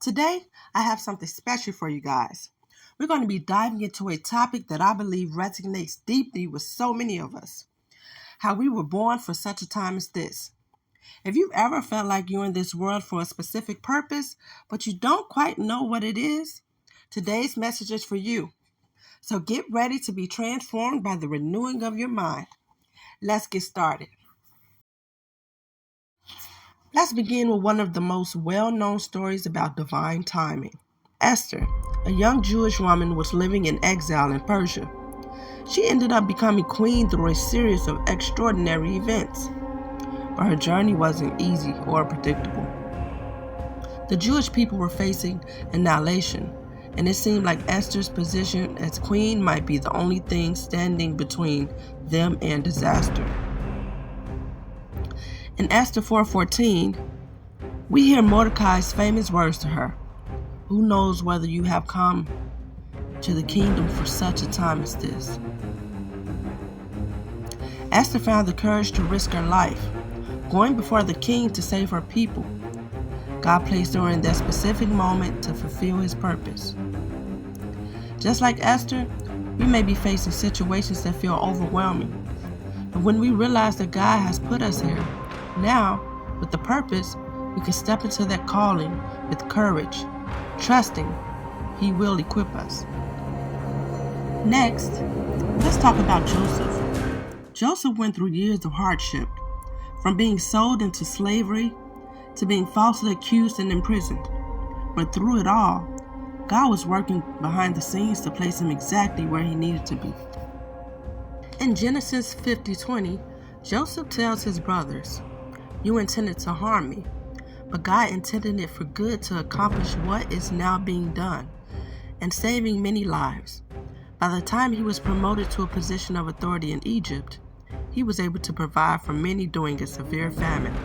Today, I have something special for you guys. We're going to be diving into a topic that I believe resonates deeply with so many of us. How we were born for such a time as this. If you've ever felt like you're in this world for a specific purpose, but you don't quite know what it is, today's message is for you. So get ready to be transformed by the renewing of your mind. Let's get started. Let's begin with one of the most well-known stories about divine timing. Esther, a young Jewish woman, was living in exile in Persia. She ended up becoming queen through a series of extraordinary events, but her journey wasn't easy or predictable. The Jewish people were facing annihilation, and it seemed like Esther's position as queen might be the only thing standing between them and disaster. In Esther 4:14, we hear Mordecai's famous words to her: "Who knows whether you have come to the kingdom for such a time as this?" Esther found the courage to risk her life, going before the king to save her people. God placed her in that specific moment to fulfill his purpose. Just like Esther, we may be facing situations that feel overwhelming. But when we realize that God has put us here, now, with the purpose, we can step into that calling with courage, trusting he will equip us. Next, let's talk about Joseph. Joseph went through years of hardship, from being sold into slavery to being falsely accused and imprisoned. But through it all, God was working behind the scenes to place him exactly where he needed to be. In Genesis 50:20, Joseph tells his brothers, "You intended to harm me, but God intended it for good to accomplish what is now being done, and saving many lives." By the time he was promoted to a position of authority in Egypt, he was able to provide for many during a severe famine.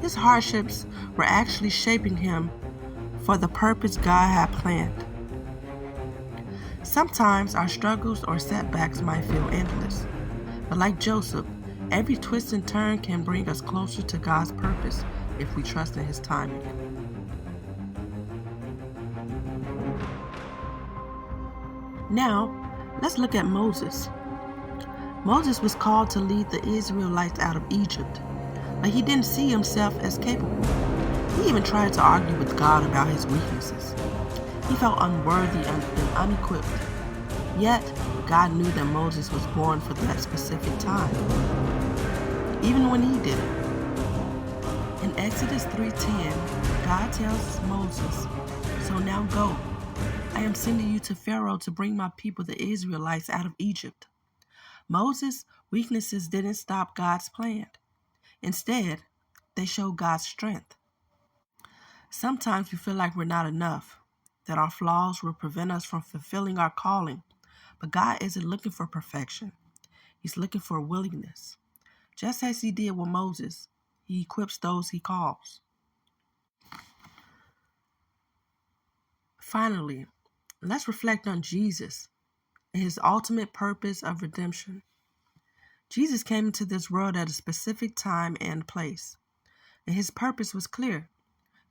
His hardships were actually shaping him for the purpose God had planned. Sometimes our struggles or setbacks might feel endless, but like Joseph, every twist and turn can bring us closer to God's purpose if we trust in his timing. Now, let's look at Moses. Moses was called to lead the Israelites out of Egypt, but he didn't see himself as capable. He even tried to argue with God about his weaknesses. He felt unworthy and unequipped. Yet, God knew that Moses was born for that specific time, even when he didn't. In Exodus 3:10, God tells Moses, "So now go. I am sending you to Pharaoh to bring my people, the Israelites, out of Egypt." Moses' weaknesses didn't stop God's plan. Instead, they showed God's strength. Sometimes we feel like we're not enough, that our flaws will prevent us from fulfilling our calling. But God isn't looking for perfection. He's looking for willingness. Just as he did with Moses, he equips those he calls. Finally, let's reflect on Jesus and his ultimate purpose of redemption. Jesus came into this world at a specific time and place, and his purpose was clear: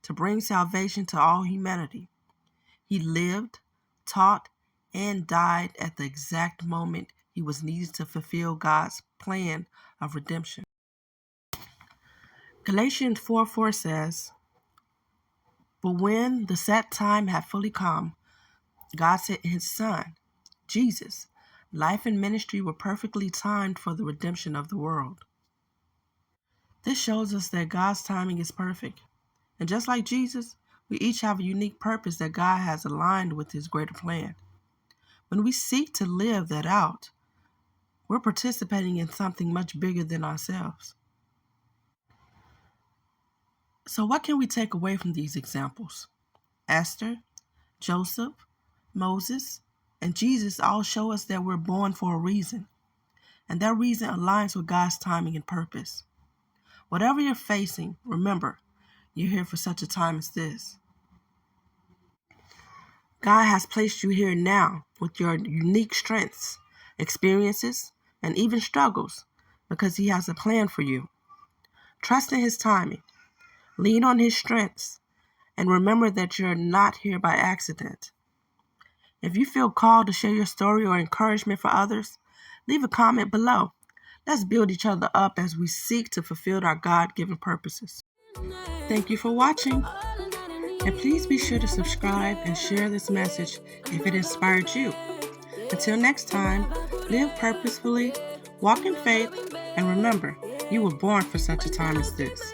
to bring salvation to all humanity. He lived, taught, and died at the exact moment he was needed to fulfill God's plan of redemption. Galatians 4:4 says, "But when the set time had fully come, God sent his Son, Jesus. Life and ministry were perfectly timed for the redemption of the world." This shows us that God's timing is perfect. And just like Jesus, we each have a unique purpose that God has aligned with his greater plan. When we seek to live that out, we're participating in something much bigger than ourselves. So what can we take away from these examples? Esther, Joseph, Moses, and Jesus all show us that we're born for a reason, and that reason aligns with God's timing and purpose. Whatever you're facing, remember, you're here for such a time as this. God has placed you here now with your unique strengths, experiences, and even struggles because he has a plan for you. Trust in his timing, lean on his strengths, And remember that you're not here by accident. If you feel called to share your story or encouragement for others, leave a comment below. Let's build each other up as we seek to fulfill our God-given purposes. Thank you for watching. And please be sure to subscribe and share this message if it inspired you. Until next time, live purposefully, walk in faith, and remember, you were born for such a time as this.